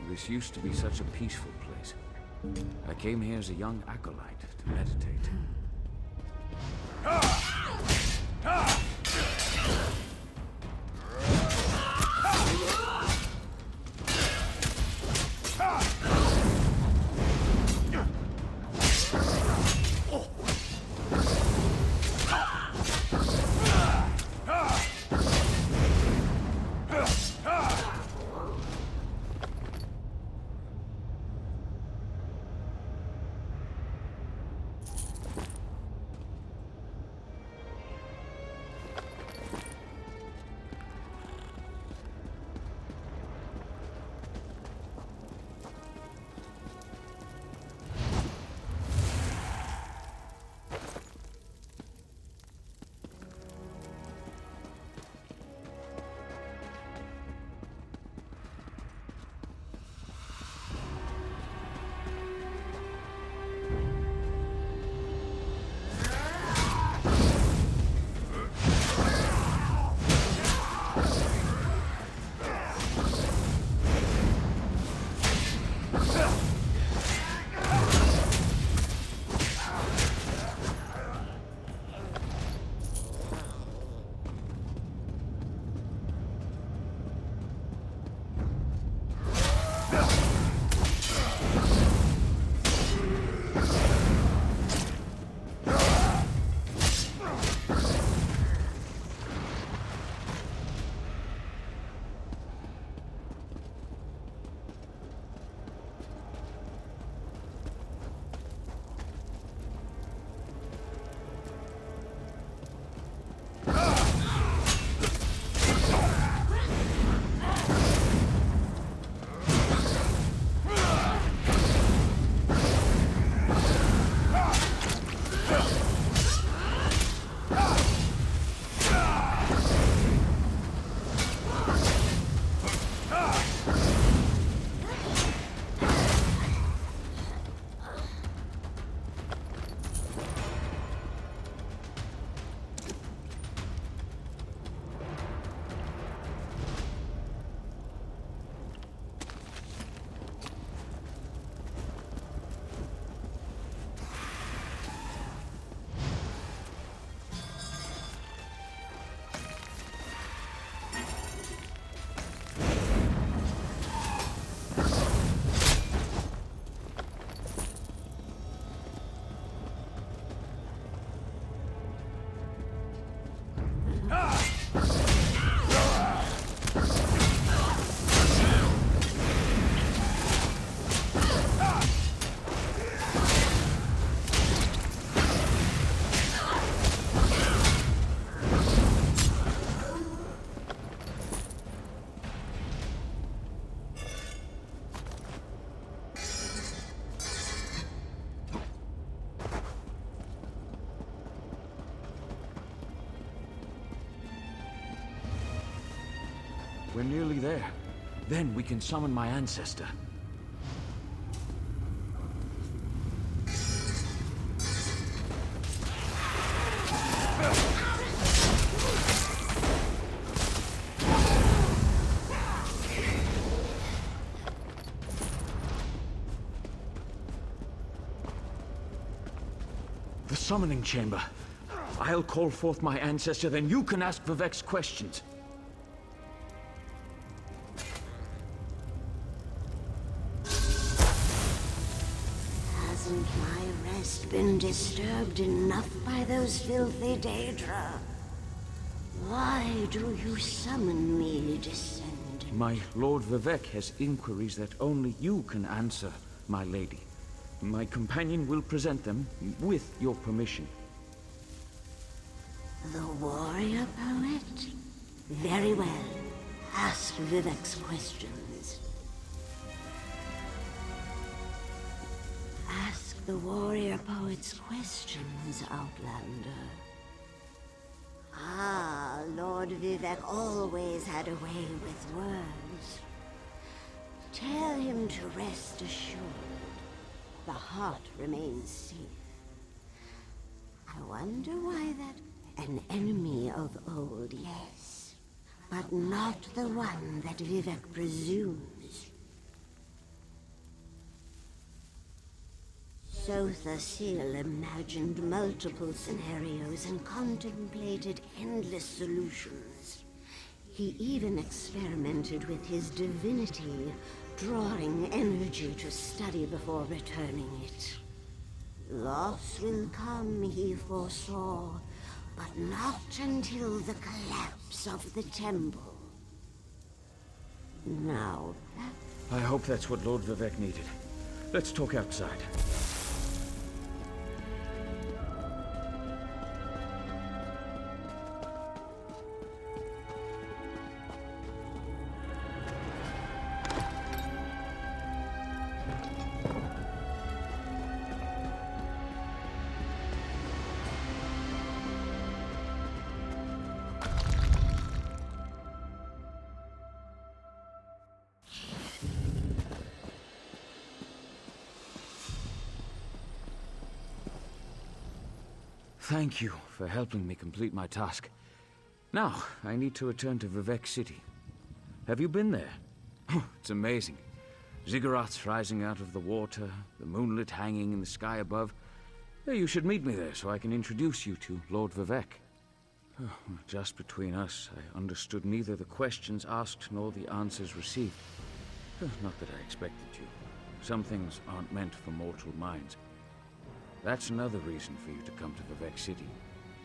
This used to be such a peaceful place. I came here as a young acolyte to meditate. We're nearly there. Then we can summon my ancestor. The summoning chamber. I'll call forth my ancestor, then you can ask Vivek's questions. Hasn't my rest been disturbed enough by those filthy Daedra? Why do you summon me, descendant? My Lord Vivek has inquiries that only you can answer, my lady. My companion will present them with your permission. The warrior poet? Very well. Ask Vivek's questions. Ask the warrior poet's questions, Outlander. Ah, Lord Vivek always had a way with words. Tell him to rest assured. The heart remains safe. I wonder why that... An enemy of old, yes. But not the one that Vivek presumes. Sotha Seal imagined multiple scenarios and contemplated endless solutions. He even experimented with his divinity, drawing energy to study before returning it. Loss will come, he foresaw, but not until the collapse of the temple. Now, I hope that's what Lord Vivek needed. Let's talk outside. Thank you for helping me complete my task. Now, I need to return to Vivek City. Have you been there? Oh, it's amazing. Ziggurats rising out of the water, the moonlit hanging in the sky above. You should meet me there so I can introduce you to Lord Vivek. Oh, just between us, I understood neither the questions asked nor the answers received. Not that I expected you. Some things aren't meant for mortal minds. That's another reason for you to come to Vivek City,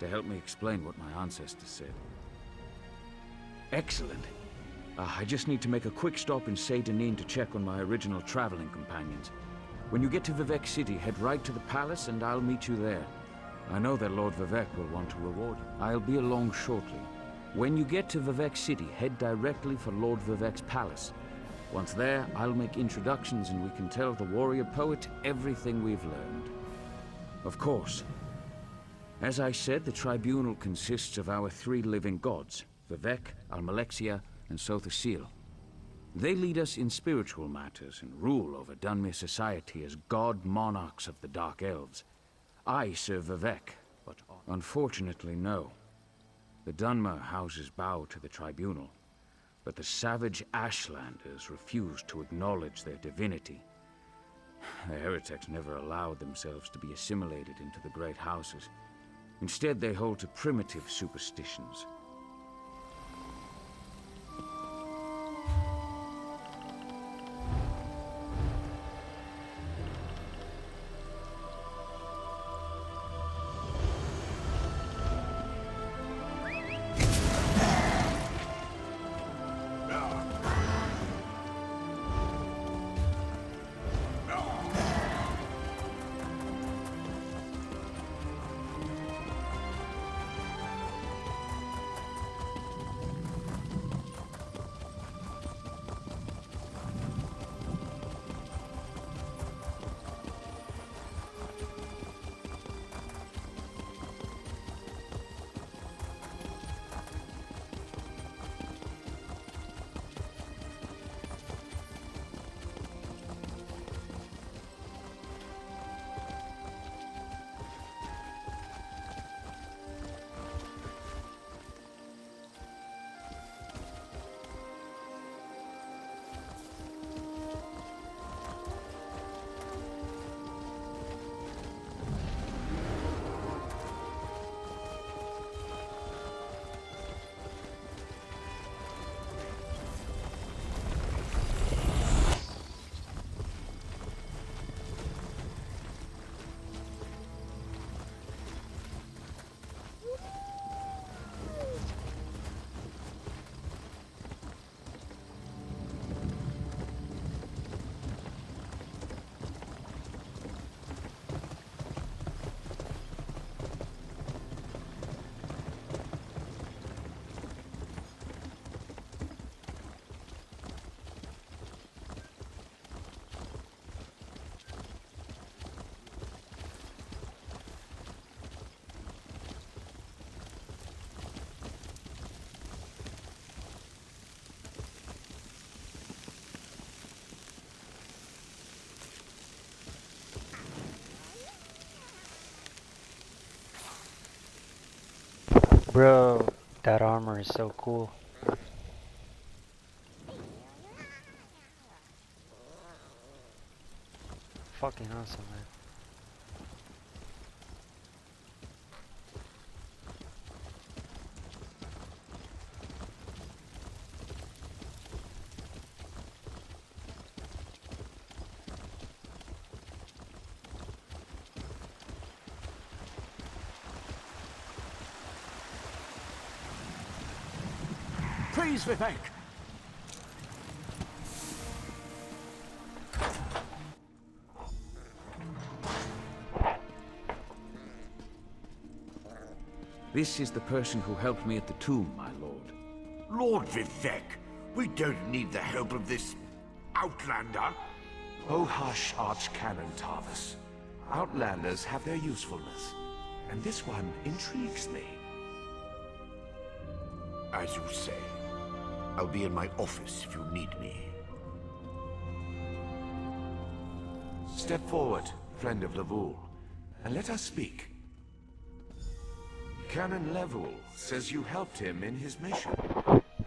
to help me explain what my ancestors said. Excellent. I just need to make a quick stop in Seydanin to check on my original traveling companions. When you get to Vivek City, head right to the palace and I'll meet you there. I know that Lord Vivek will want to reward you. I'll be along shortly. When you get to Vivek City, head directly for Lord Vivek's palace. Once there, I'll make introductions and we can tell the warrior poet everything we've learned. Of course. As I said, the tribunal consists of our three living gods, Vivek, Almalexia, and Sotha Seal. They lead us in spiritual matters and rule over Dunmere society as god monarchs of the Dark Elves. I serve Vivek, but unfortunately no. The Dunmer houses bow to the tribunal, but the savage Ashlanders refuse to acknowledge their divinity. The heretics never allowed themselves to be assimilated into the great houses. Instead, they hold to primitive superstitions. Bro, that armor is so cool. Fucking awesome, man. Freeze, Vivek! This is the person who helped me at the tomb, my lord. Lord Vivek, we don't need the help of this outlander. Oh hush, Archcanon Tarvis. Outlanders have their usefulness, and this one intrigues me. As you say. I'll be in my office if you need me. Step forward, friend of Lavul, and let us speak. Canon Level says you helped him in his mission.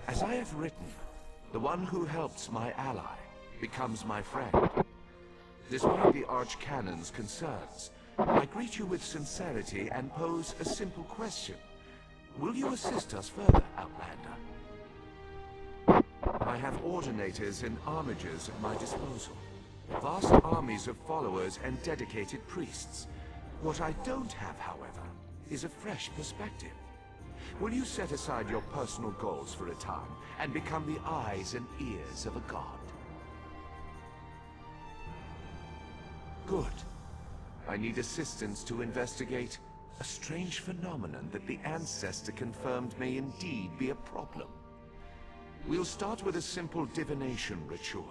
As I have written, the one who helps my ally becomes my friend. Despite the Archcanon's concerns, I greet you with sincerity and pose a simple question. Will you assist us further, Outlander? I have ordinators and armigers at my disposal. Vast armies of followers and dedicated priests. What I don't have, however, is a fresh perspective. Will you set aside your personal goals for a time and become the eyes and ears of a god? Good. I need assistance to investigate a strange phenomenon that the Ancestor confirmed may indeed be a problem. We'll start with a simple divination ritual.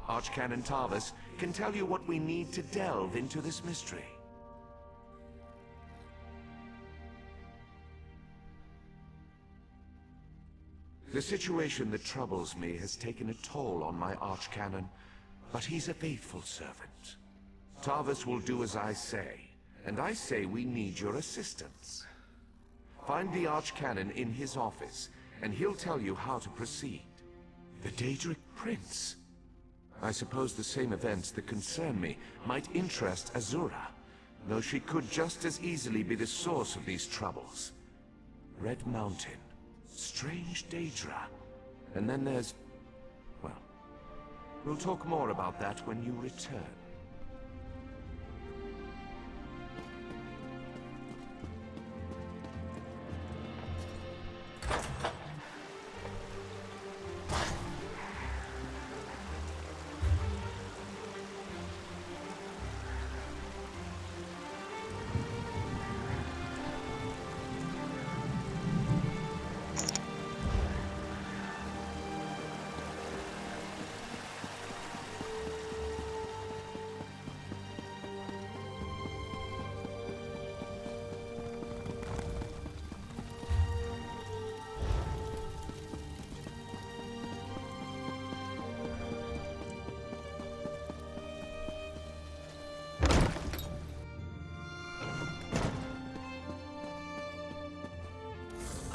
Archcanon Tarvis can tell you what we need to delve into this mystery. The situation that troubles me has taken a toll on my Archcanon, but he's a faithful servant. Tarvis will do as I say, and I say we need your assistance. Find the Archcanon in his office, and he'll tell you how to proceed. The Daedric Prince. I suppose the same events that concern me might interest Azura, though she could just as easily be the source of these troubles. Red Mountain, strange Daedra, and then there's... well, we'll talk more about that when you return.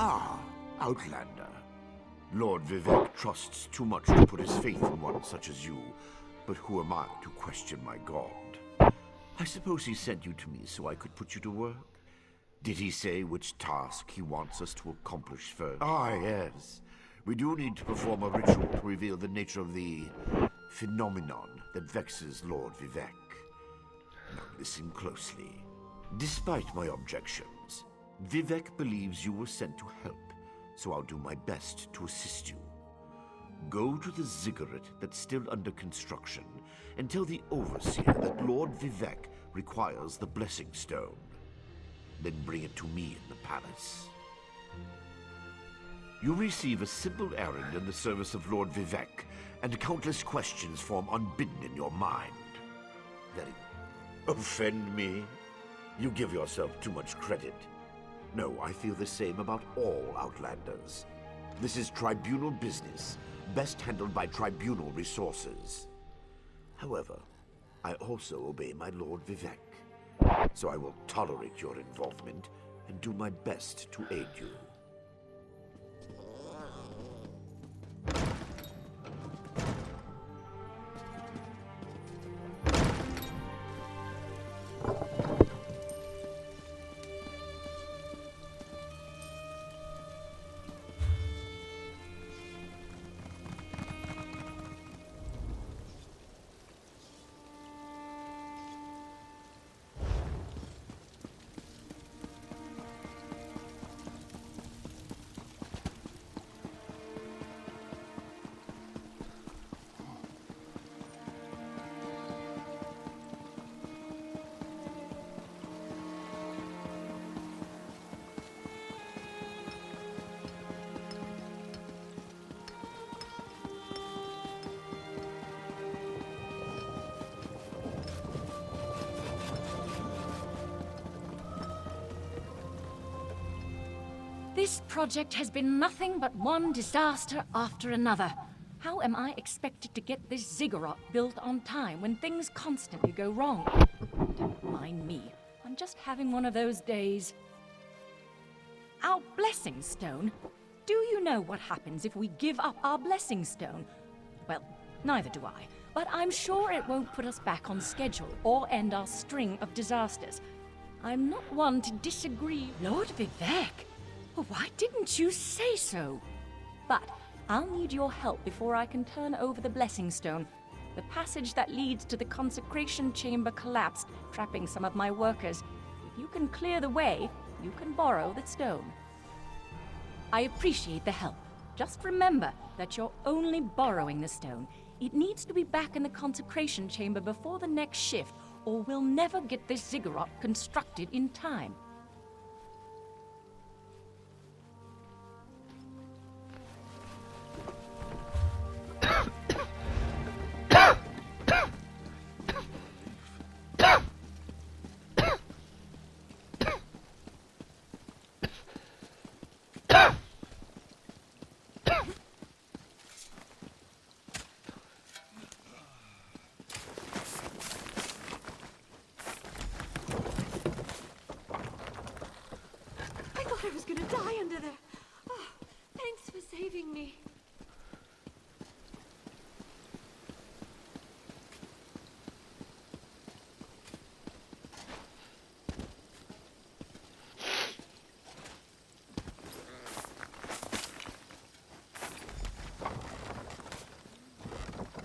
Ah, Outlander. Lord Vivek trusts too much to put his faith in one such as you, but who am I to question my god? I suppose he sent you to me so I could put you to work? Did he say which task he wants us to accomplish first? Ah, yes. We do need to perform a ritual to reveal the nature of the phenomenon that vexes Lord Vivek. Now listen closely. Despite my objections, Vivek believes you were sent to help, so I'll do my best to assist you. Go to the ziggurat that's still under construction and tell the Overseer that Lord Vivek requires the Blessing Stone. Then bring it to me in the palace. You'll receive a simple errand in the service of Lord Vivek, and countless questions form unbidden in your mind. Very offend me? You give yourself too much credit. No, I feel the same about all Outlanders. This is tribunal business, best handled by tribunal resources. However, I also obey my Lord Vivek, so I will tolerate your involvement and do my best to aid you. This project has been nothing but one disaster after another. How am I expected to get this ziggurat built on time when things constantly go wrong? Don't mind me. I'm just having one of those days. Our blessing stone? Do you know what happens if we give up our blessing stone? Well, neither do I. But I'm sure it won't put us back on schedule or end our string of disasters. I'm not one to disagree. Lord Vivek, why didn't you say so? But I'll need your help before I can turn over the blessing stone. The passage that leads to the consecration chamber collapsed, trapping some of my workers. If you can clear the way, you can borrow the stone. I appreciate the help. Just remember that you're only borrowing the stone. It needs to be back in the consecration chamber before the next shift, or we'll never get this ziggurat constructed in time. I was gonna die under there. Oh, thanks for saving me.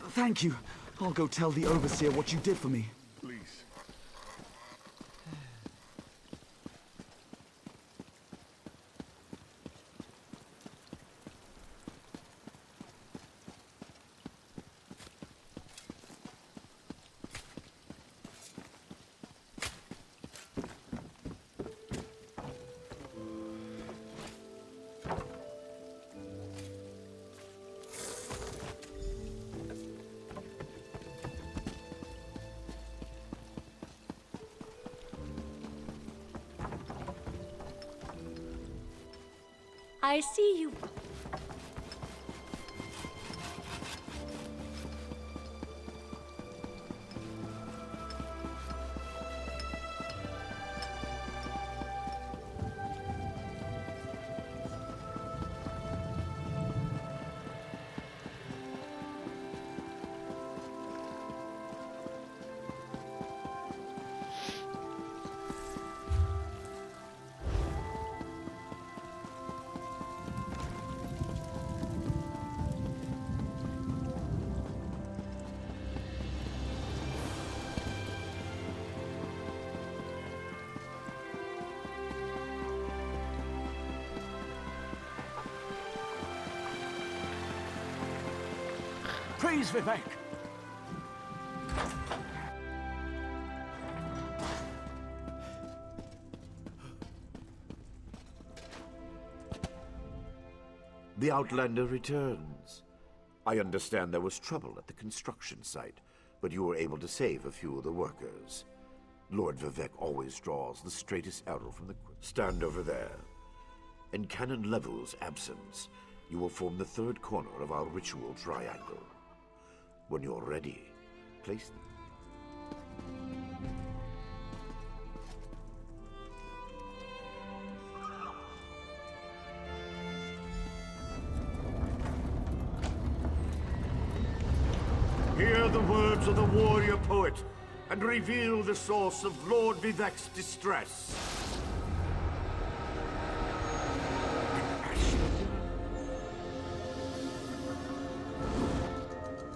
Thank you. I'll go tell the Overseer what you did for me. Please. I see you. Praise Vivek! The Outlander returns. I understand there was trouble at the construction site, but you were able to save a few of the workers. Lord Vivek always draws the straightest arrow from the stand over there. In Canon Level's absence, you will form the third corner of our ritual triangle. When you're ready, place them. Hear the words of the warrior poet and reveal the source of Lord Vivek's distress.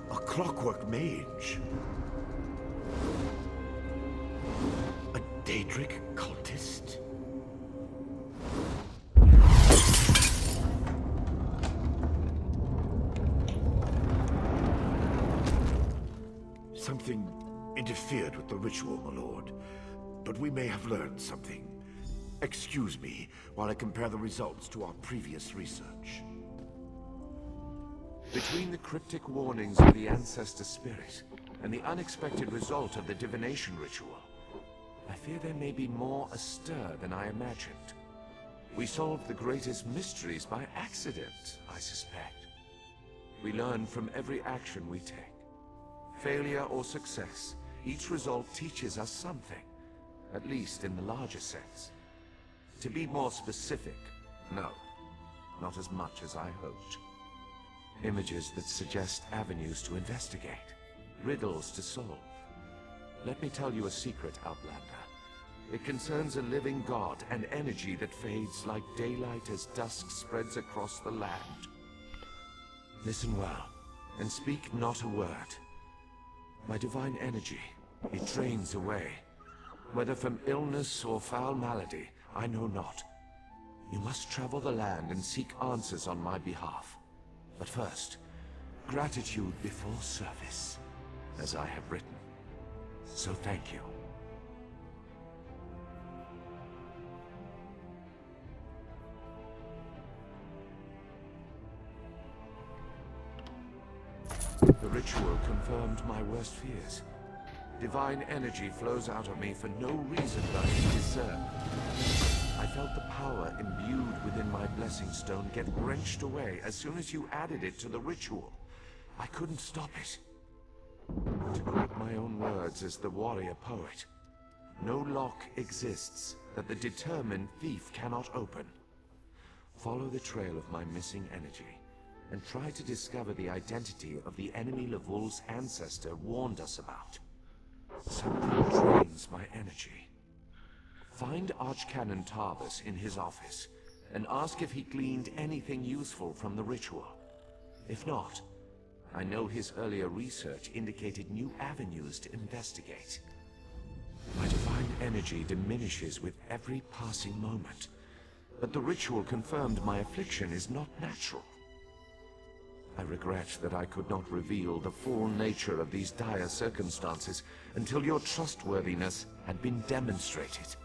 A clockwork mage. A Daedric cultist. Something interfered with the ritual, my lord. But we may have learned something. Excuse me while I compare the results to our previous research. Between the cryptic warnings of the ancestor spirit and the unexpected result of the divination ritual, I fear there may be more astir than I imagined. We solve the greatest mysteries by accident, I suspect. We learn from every action we take. Failure or success, each result teaches us something, at least in the larger sense. To be more specific, no, not as much as I hoped. Images that suggest avenues to investigate, riddles to solve. Let me tell you a secret, Outlander. It concerns a living god, an energy that fades like daylight as dusk spreads across the land. Listen well, and speak not a word. My divine energy, it drains away. Whether from illness or foul malady, I know not. You must travel the land and seek answers on my behalf. But first, gratitude before service, as I have written. So thank you. The ritual confirmed my worst fears. Divine energy flows out of me for no reason that I can discern. I felt the power imbued within my blessing stone get wrenched away as soon as you added it to the ritual. I couldn't stop it. To quote my own words as the warrior poet, no lock exists that the determined thief cannot open. Follow the trail of my missing energy, and try to discover the identity of the enemy Lavul's ancestor warned us about. Something drains my energy. Find Archcanon Tarvis in his office, and ask if he gleaned anything useful from the ritual. If not, I know his earlier research indicated new avenues to investigate. My divine energy diminishes with every passing moment, but the ritual confirmed my affliction is not natural. I regret that I could not reveal the full nature of these dire circumstances until your trustworthiness had been demonstrated.